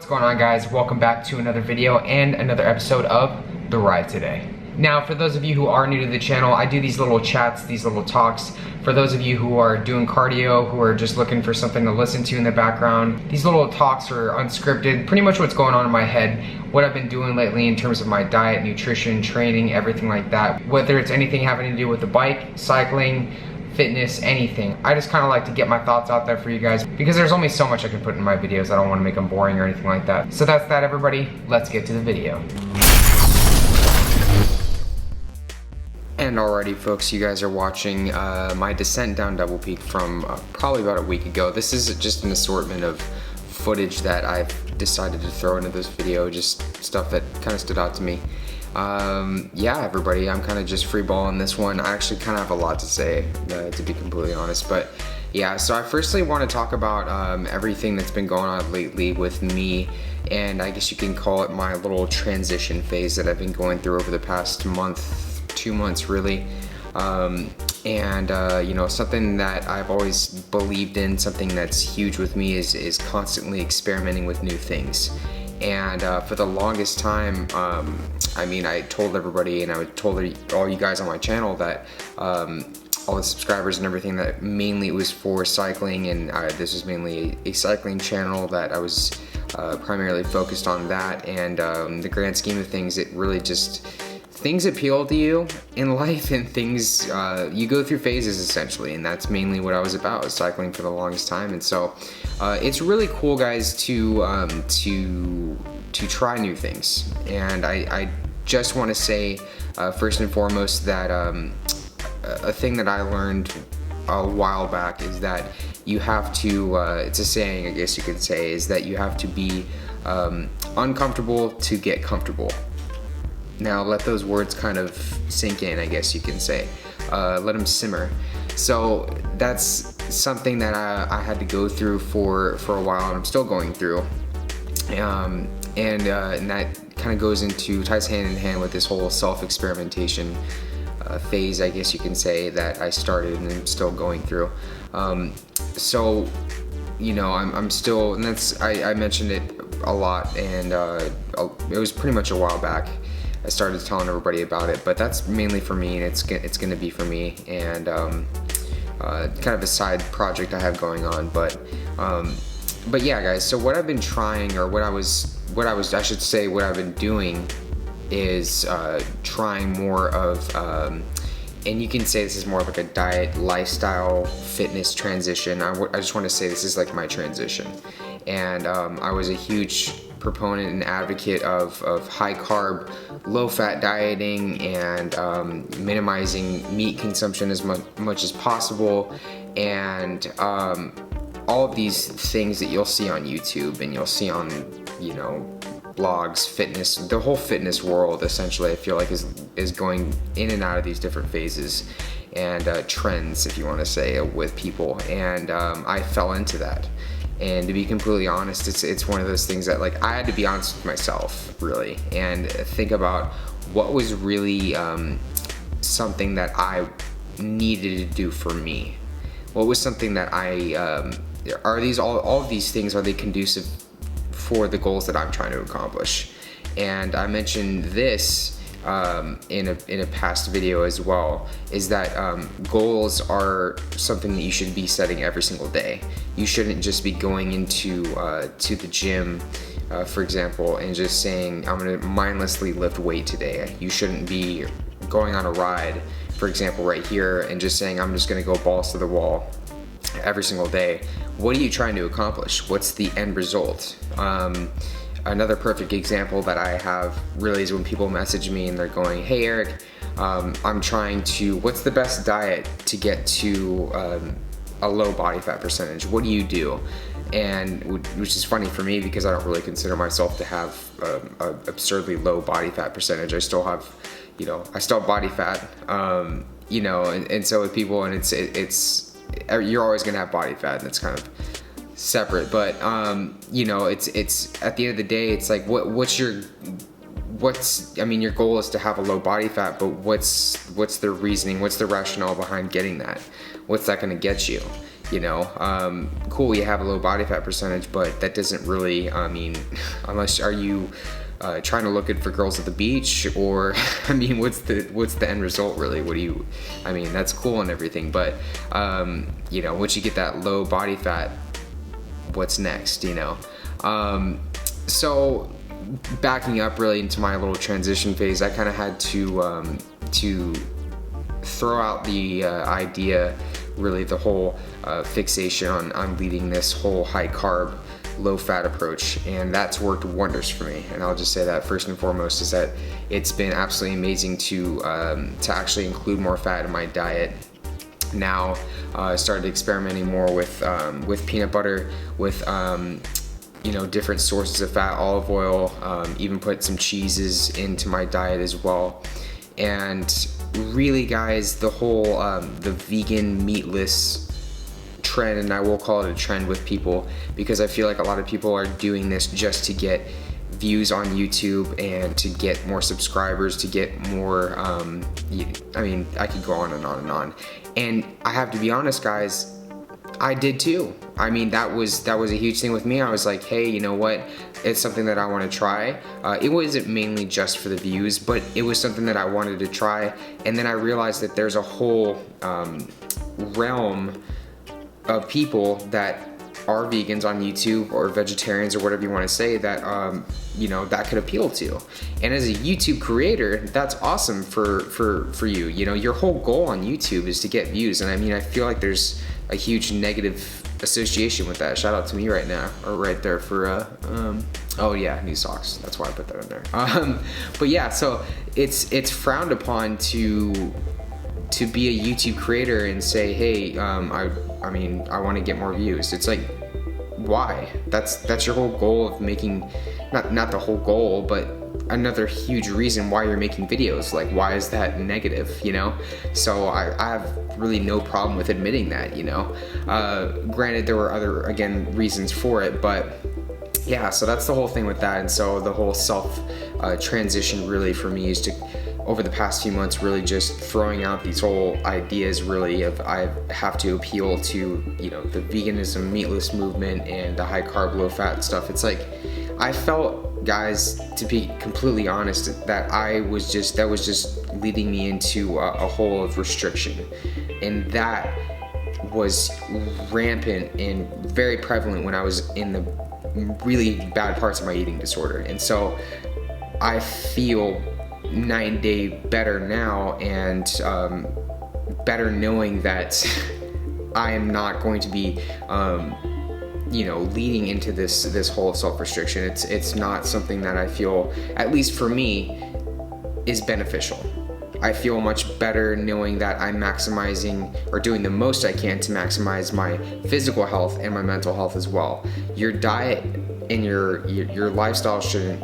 What's going on, guys? Welcome back to another video and another episode of The Ride Today. Now, for those of you who are new to the channel, I do these little chats, these little talks. For those of you who are doing cardio, who are just looking for something to listen to in the background, these little talks are unscripted, pretty much what's going on in my head, what I've been doing lately in terms of my diet, nutrition, training, everything like that. Whether it's anything having to do with the bike, cycling, fitness, anything. I just kind of like to get my thoughts out there for you guys because there's only so much I can put in my videos. I don't want to make them boring or anything like that. So that's that, everybody. Let's get to the video. And alrighty, folks, you guys are watching my descent down Double Peak from probably about a week ago. This is just an assortment of footage that I've decided to throw into this video, just stuff that kind of stood out to me. Yeah, everybody, I'm kind of just freeballing this one. I actually kind of have a lot to say, to be completely honest, but yeah, so I firstly want to talk about everything that's been going on lately with me, and I guess you can call it my little transition phase that I've been going through over the past month, 2 months really. You know, something that I've always believed in, something that's huge with me is constantly experimenting with new things. And for the longest time, I mean, I told everybody, and I told all you guys on my channel that all the subscribers and everything, that mainly it was for cycling, and this was mainly a cycling channel, that I was primarily focused on that. And the grand scheme of things, it really just, things appeal to you in life, and things, you go through phases essentially, and that's mainly what I was about, was cycling for the longest time. And so it's really cool, guys, to try new things. And I just want to say first and foremost that a thing that I learned a while back is that you have to, it's a saying, I guess you could say, is that you have to be uncomfortable to get comfortable. Now let those words kind of sink in, I guess you can say. Let them simmer. So that's something that I had to go through for a while, and I'm still going through. And that kind of ties hand in hand with this whole self-experimentation phase, I guess you can say, that I started and I'm still going through. So, you know, I'm still, and that's, I mentioned it a lot, and it was pretty much a while back I started telling everybody about it, but that's mainly for me, and it's gonna be for me, and kind of a side project I have going on. But yeah, guys, so what I've been trying, or what I've been doing is trying more of, and you can say this is more of like a diet, lifestyle, fitness transition. I just want to say this is like my transition. And I was a huge proponent and advocate of high carb, low fat dieting, and minimizing meat consumption as much as possible, and all of these things that you'll see on YouTube and you'll see on, you know, blogs, fitness, the whole fitness world essentially, I feel like is going in and out of these different phases and trends, if you want to say, with people. And I fell into that. And to be completely honest, it's one of those things that, like, I had to be honest with myself, really, and think about what was really something that I needed to do for me. What was something that all of these things, are they conducive for the goals that I'm trying to accomplish? And I mentioned this in a past video as well, is that goals are something that you should be setting every single day. You shouldn't just be going into to the gym, for example, and just saying, I'm gonna mindlessly lift weight today. You shouldn't be going on a ride, for example, right here, and just saying, I'm just gonna go balls to the wall every single day. What are you trying to accomplish? What's the end result? Another perfect example that I have really is when people message me and they're going, hey Erik, I'm trying to, what's the best diet to get to a low body fat percentage? What do you do? And which is funny for me because I don't really consider myself to have a absurdly low body fat percentage. I still have, you know, body fat, you know, and so with people, and it's you're always gonna have body fat, and it's kind of separate, but you know, it's at the end of the day, it's like, I mean, your goal is to have a low body fat, but what's the reasoning, what's the rationale behind getting that? What's that gonna get you? you know, cool, you have a low body fat percentage, but that doesn't really, I mean, unless, are you trying to look good for girls at the beach, or I mean, what's the end result really? What do you, I mean, that's cool and everything, but you know, once you get that low body fat, what's next, you know? So backing up really into my little transition phase, I kind of had to throw out the idea, really the whole fixation on leading this whole high carb, low fat approach, and that's worked wonders for me. And I'll just say that first and foremost is that it's been absolutely amazing to actually include more fat in my diet. Now I started experimenting more with peanut butter, with you know, different sources of fat, olive oil, even put some cheeses into my diet as well. And really, guys, the whole the vegan meatless trend, and I will call it a trend with people, because I feel like a lot of people are doing this just to get views on YouTube and to get more subscribers, to get more, I mean, I could go on and on and on. And I have to be honest, guys, I did too. I mean, that was a huge thing with me. I was like, hey, you know what? It's something that I want to try. It wasn't mainly just for the views, but it was something that I wanted to try. And then I realized that there's a whole realm of people that are vegans on YouTube, or vegetarians, or whatever you want to say, that you know, that could appeal to. And as a YouTube creator, that's awesome for you. You know, your whole goal on YouTube is to get views, and I mean, I feel like there's a huge negative association with that. Shout out to me right now, or right there for oh yeah, new socks. That's why I put that in there. But yeah, so it's frowned upon to be a YouTube creator and say, hey, I mean, I want to get more views. It's like, why? That's your whole goal of making, not the whole goal, but another huge reason why you're making videos. Like, why is that negative, you know? So I have really no problem with admitting that, you know? Granted, there were other, again, reasons for it, but yeah, so that's the whole thing with that. And so the whole self transition really for me is to, over the past few months, really just throwing out these whole ideas really of, I have to appeal to, you know, the veganism, meatless movement, and the high carb, low fat stuff. It's like, I felt, guys, to be completely honest, that that was just leading me into a hole of restriction. And that was rampant and very prevalent when I was in the really bad parts of my eating disorder. And so I feel 9 day better now, and better knowing that I am not going to be you know, leading into this whole self-restriction. It's not something that I feel, at least for me, is beneficial. I feel much better knowing that I'm maximizing, or doing the most I can to maximize my physical health and my mental health as well. Your diet and your lifestyle shouldn't,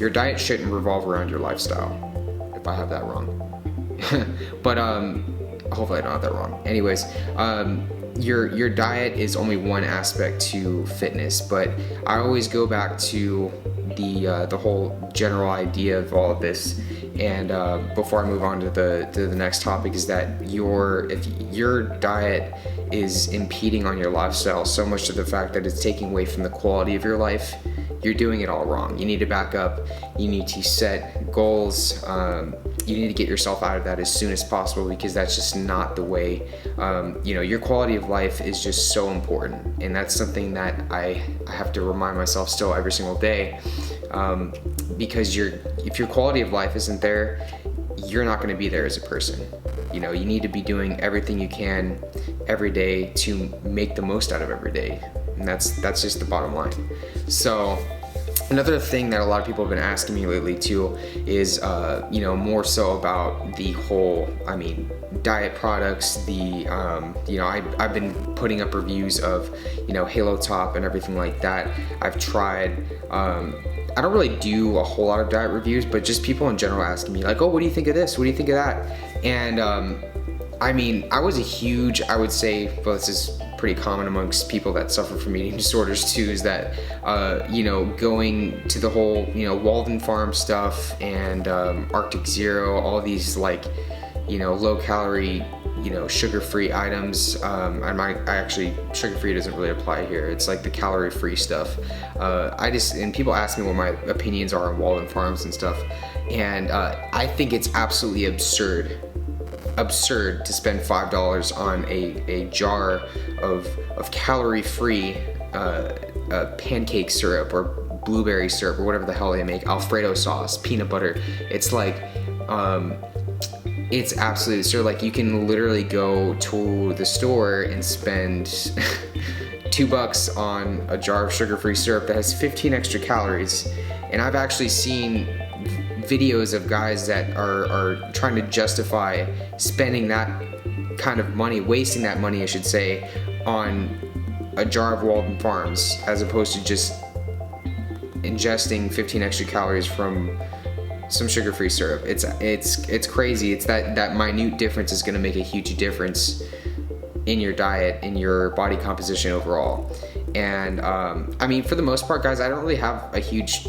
your diet shouldn't revolve around your lifestyle, if I have that wrong. But hopefully I don't have that wrong. Anyways, your diet is only one aspect to fitness, but I always go back to the whole general idea of all of this. And before I move on to the next topic, is that if your diet is impeding on your lifestyle so much to the fact that it's taking away from the quality of your life, you're doing it all wrong. You need to back up. You need to set goals. You need to get yourself out of that as soon as possible, because that's just not the way. You know, your quality of life is just so important, and that's something that I have to remind myself still every single day. Because if your quality of life isn't there, you're not going to be there as a person. You know, you need to be doing everything you can every day to make the most out of every day, and that's just the bottom line. So another thing that a lot of people have been asking me lately too is, you know, more so about the whole, I mean, diet products. You know, I've been putting up reviews of, you know, Halo Top and everything like that. I've tried. I don't really do a whole lot of diet reviews, but just people in general asking me like, oh, what do you think of this? What do you think of that? And I mean, I was a huge, I would say, well, this is pretty common amongst people that suffer from eating disorders too, is that, you know, going to the whole, you know, Walden Farm stuff and Arctic Zero, all these like, low calorie, sugar-free items. Sugar-free doesn't really apply here. It's like the calorie-free stuff. And people ask me what my opinions are on Walden Farms and stuff, and I think it's absolutely absurd to spend $5 on a jar of calorie-free pancake syrup or blueberry syrup or whatever the hell they make, Alfredo sauce, peanut butter. It's like, it's absolutely absurd. Like, you can literally go to the store and spend $2 on a jar of sugar-free syrup that has 15 extra calories. And I've actually seen videos of guys that are trying to justify spending that kind of money, wasting that money, I should say, on a jar of Walden Farms, as opposed to just ingesting 15 extra calories from some sugar-free syrup. It's crazy. It's that minute difference is going to make a huge difference in your diet, in your body composition overall. And I mean, for the most part, guys, I don't really have a huge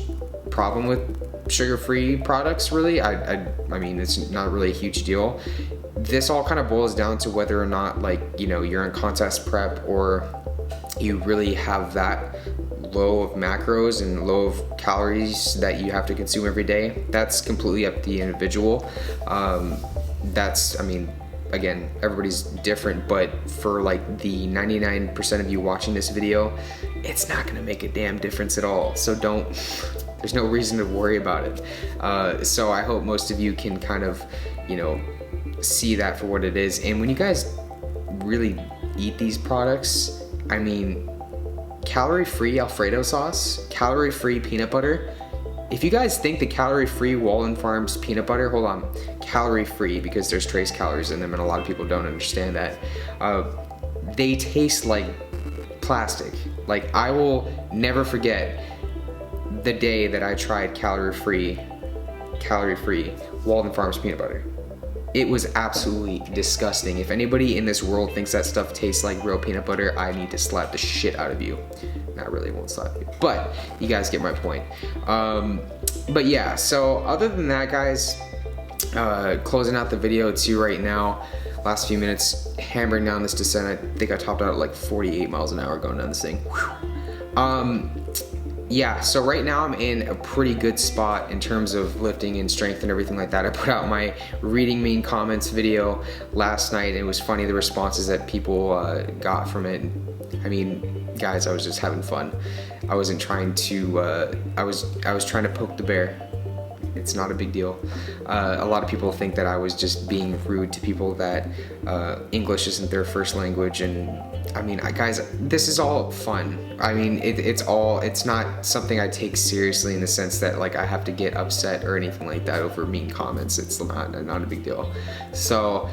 problem with sugar-free products, really. I mean, it's not really a huge deal. This all kind of boils down to whether or not, like, you're in contest prep, or you really have that low of macros and low of calories that you have to consume every day. That's completely up to the individual. I mean, again, everybody's different, but for like the 99% of you watching this video, it's not gonna make a damn difference at all. So there's no reason to worry about it. So I hope most of you can kind of, see that for what it is. And when you guys really eat these products, I mean, calorie-free Alfredo sauce, calorie-free peanut butter. If you guys think the calorie-free Walden Farms peanut butter, hold on, calorie-free, because there's trace calories in them and a lot of people don't understand that. They taste like plastic. Like, I will never forget the day that I tried calorie-free Walden Farms peanut butter. It was absolutely disgusting. If anybody in this world thinks that stuff tastes like real peanut butter, I need to slap the shit out of you. I really won't slap you, but you guys get my point. But yeah, so other than that, guys, closing out the video too right now, last few minutes, hammering down this descent. I think I topped out at like 48 miles an hour going down this thing. Yeah, so right now I'm in a pretty good spot in terms of lifting and strength and everything like that. I put out my reading mean comments video last night, and it was funny the responses that people got from it. I mean, guys, I was just having fun. I wasn't trying to, I was trying to poke the bear. It's not a big deal. A lot of people think that I was just being rude to people that English isn't their first language, and I mean, guys, this is all fun. I mean, it's not something I take seriously in the sense that like I have to get upset or anything like that over mean comments. It's not a big deal. So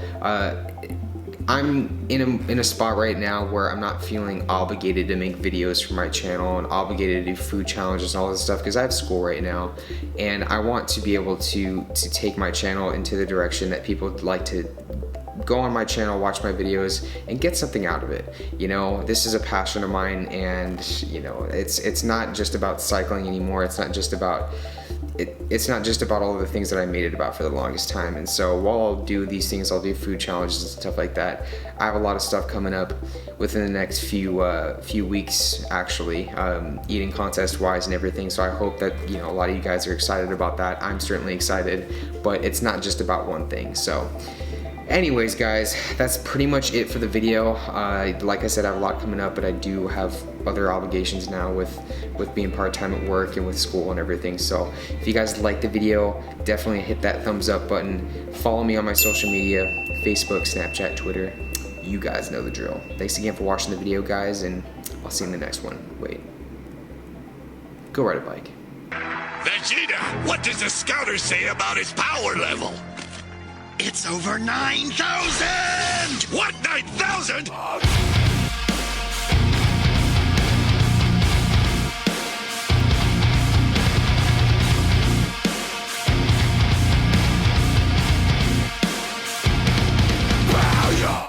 I'm in a spot right now where I'm not feeling obligated to make videos for my channel and obligated to do food challenges and all this stuff, because I have school right now, and I want to be able to take my channel into the direction that people would like to go on my channel, watch my videos, and get something out of it. This is a passion of mine, and it's not just about cycling anymore. It's not just about all of the things that I made it about for the longest time. And so while I'll do these things, I'll do food challenges and stuff like that, I have a lot of stuff coming up within the next few weeks, actually, eating contest wise and everything. So I hope that a lot of you guys are excited about that. I'm certainly excited, but it's not just about one thing. So anyways, guys, that's pretty much it for the video. Like I said, I have a lot coming up, but I do have other obligations now with being part-time at work and with school and everything. So if you guys like the video, definitely hit that thumbs up button. Follow me on my social media, Facebook, Snapchat, Twitter. You guys know the drill. Thanks again for watching the video, guys, and I'll see you in the next one. Wait. Go ride a bike. Vegeta, what does the scouter say about his power level? It's over 9,000! What, 9,000?